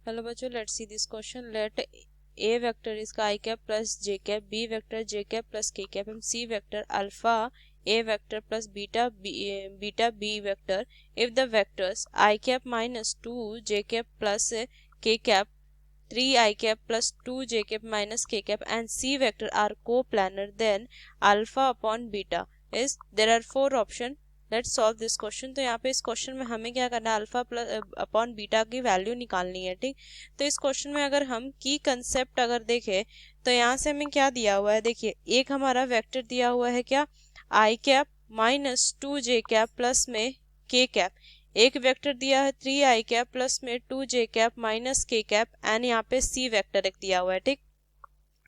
Hello बच्चों, let's see this question. Let a vector is I cap plus j cap, b vector j cap plus k cap, and c vector alpha a vector plus beta b vector. If the vectors I cap minus 2 j cap plus k cap, 3 I cap plus 2 j cap minus k cap, and c vector are coplanar, then alpha upon beta is. There are four options. Let's solve this question. तो यहाँ पे इस question में हमें क्या करना है, alpha plus upon beta की वैल्यू निकालनी है. ठीक, तो इस क्वेश्चन में अगर हम की कंसेप्ट अगर देखें तो यहाँ से हमें क्या दिया हुआ है. देखिए, एक हमारा वेक्टर दिया हुआ है क्या, आई कैप माइनस 2 जे कैप प्लस में के कैप. एक वेक्टर दिया है 3 आई कैप प्लस में 2 जे कैप माइनस के कैप, एंड यहाँ पे सी वेक्टर एक दिया हुआ है. ठीक,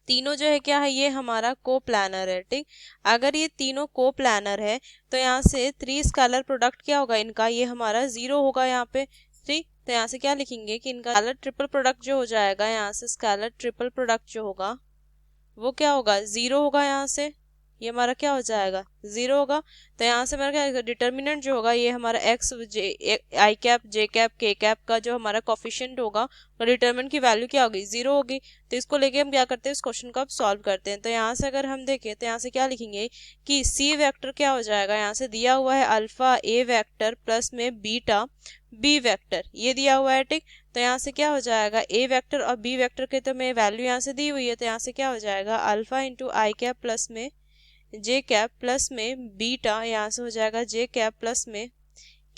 तीनों जो है क्या है, ये हमारा को प्लानर है. ठीक, अगर ये तीनों को प्लानर है तो यहाँ से 3 स्केलर प्रोडक्ट क्या होगा इनका, ये हमारा 0 होगा यहाँ पे. ठीक, तो यहाँ से क्या लिखेंगे कि इनका स्केलर ट्रिपल प्रोडक्ट जो हो जाएगा, यहाँ से स्केलर ट्रिपल प्रोडक्ट जो होगा वो क्या होगा, 0 होगा. यहाँ से ये हमारा क्या हो जाएगा, 0 होगा. तो यहाँ से हमारा क्या डिटर्मिनेंट जो होगा, ये हमारा एक्स आई कैप जे कैप के कैप का जो हमारा कोफिशिएंट होगा और डिटर्मिनेंट की वैल्यू क्या होगी, 0 होगी. तो इसको लेके हम क्या करते हैं, इस क्वेश्चन को अब सॉल्व करते हैं. तो यहाँ से अगर हम देखें तो यहाँ से क्या लिखेंगे कि सी वेक्टर क्या हो जाएगा, यहाँ से दिया हुआ है अल्फा ए वेक्टर प्लस में बीटा बी वेक्टर, ये दिया हुआ है. ठीक, तो यहाँ से क्या हो जाएगा, ए वेक्टर और बी वेक्टर के तो मैं वैल्यू यहाँ से दी हुई है. तो यहाँ से क्या हो जाएगा, अल्फा इंटू आई कैप प्लस में जे कैप प्लस में बीटा, यहाँ से हो जाएगा जे कैप प्लस में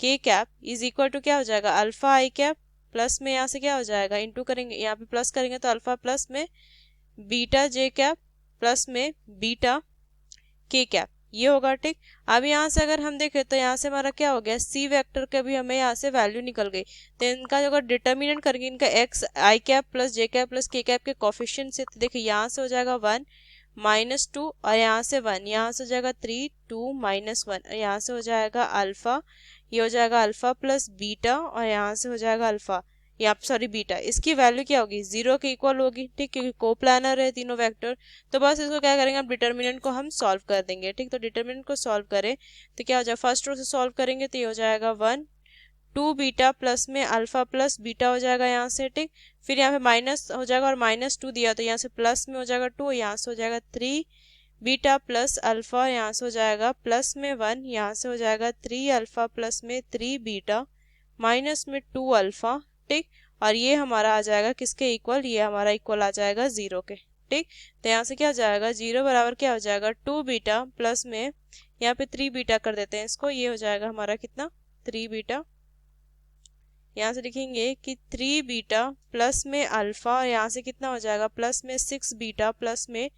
के कैप इज इक्वल टू क्या हो जाएगा, अल्फा आई कैप प्लस में यहाँ से क्या हो जाएगा, इंटू करेंगे, यहाँ पे प्लस करेंगे तो अल्फा प्लस में बीटा जे कैप प्लस में बीटा के कैप, ये होगा. ठीक, अब यहाँ से अगर हम देखें तो यहाँ से हमारा क्या हो गया, सी वेक्टर का भी हमें यहाँ से वैल्यू निकल गई. तो इनका अगर डिटर्मिनेंट करेंगे इनका एक्स आई कैप प्लस जे कैप प्लस के कैप के कोफिशिएंट से, तो देखिए यहाँ से हो जाएगा 1 माइनस 2 और यहाँ से 1, यहाँ से हो जाएगा 3 2 माइनस 1 और यहाँ से हो जाएगा अल्फा, ये हो जाएगा अल्फा प्लस बीटा और यहाँ से हो जाएगा अल्फा, यहाँ सॉरी बीटा. इसकी वैल्यू क्या होगी, 0 के इक्वल होगी. ठीक, क्योंकि कोप्लानर है तीनों वेक्टर. तो बस इसको क्या करेंगे, अब डिटर्मिनेंट को हम सॉल्व कर देंगे. ठीक, तो डिटर्मिनेंट को सॉल्व करें तो क्या हो जाएगा, फर्स्ट रो से सॉल्व करेंगे तो ये हो जाएगा 1 2 बीटा प्लस में अल्फा प्लस बीटा हो जाएगा यहाँ से. ठीक, फिर यहाँ पे माइनस हो जाएगा और माइनस 2 दिया तो यहाँ से प्लस में हो जाएगा 2, यहाँ से हो जाएगा 3 बीटा प्लस अल्फा, यहाँ से हो जाएगा प्लस में 1, यहाँ से हो जाएगा 3 अल्फा प्लस में 3 बीटा माइनस में 2 अल्फा. ठीक, और ये हमारा आ जाएगा किसके इक्वल, ये हमारा इक्वल आ जाएगा 0 के. ठीक, तो यहाँ से क्या हो जाएगा, 0 बराबर क्या हो जाएगा 2 बीटा प्लस में यहाँ पे 3 बीटा कर देते हैं इसको, ये हो जाएगा हमारा कितना 3 बीटा. यहाँ से लिखेंगे कि 3 बीटा प्लस में अल्फा, यहाँ से कितना हो जाएगा प्लस में 6 बीटा प्लस में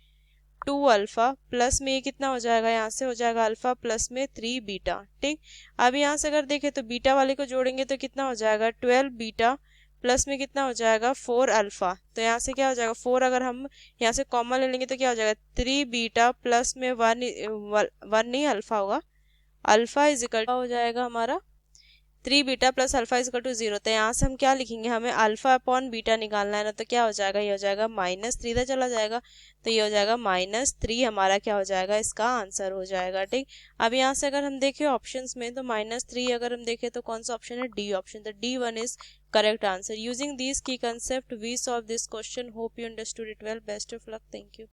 2 अल्फा प्लस में ये कितना हो जाएगा, यहाँ से हो जाएगा अल्फा प्लस में 3 बीटा. ठीक, अब यहाँ से अगर देखें तो बीटा वाले को जोड़ेंगे तो कितना हो जाएगा 12 बीटा प्लस में कितना हो जाएगा 4 अल्फा. तो यहाँ से क्या हो जाएगा 4, अगर हम यहाँ से कॉमन ले लेंगे तो क्या हो जाएगा 3 बीटा प्लस में 1 नहीं अल्फा होगा, अल्फा इज इक्वल हो जाएगा हमारा 3 beta plus alpha is equal to 0. तो यहाँ से हम क्या लिखेंगे, हमें अल्फा अपॉन बीटा निकालना है ना, तो क्या हो जाएगा, ये हो जाएगा -3 इधर चला जाएगा तो ये हो जाएगा -3 हमारा क्या हो जाएगा, इसका आंसर हो जाएगा. ठीक, अब यहाँ से अगर हम देखें ऑप्शंस में तो -3 अगर हम देखें तो कौन सा ऑप्शन है, डी ऑप्शन. तो D1 is correct answer. Using this key concept we solve this question. Hope you understood it well. Best of luck. Thank you.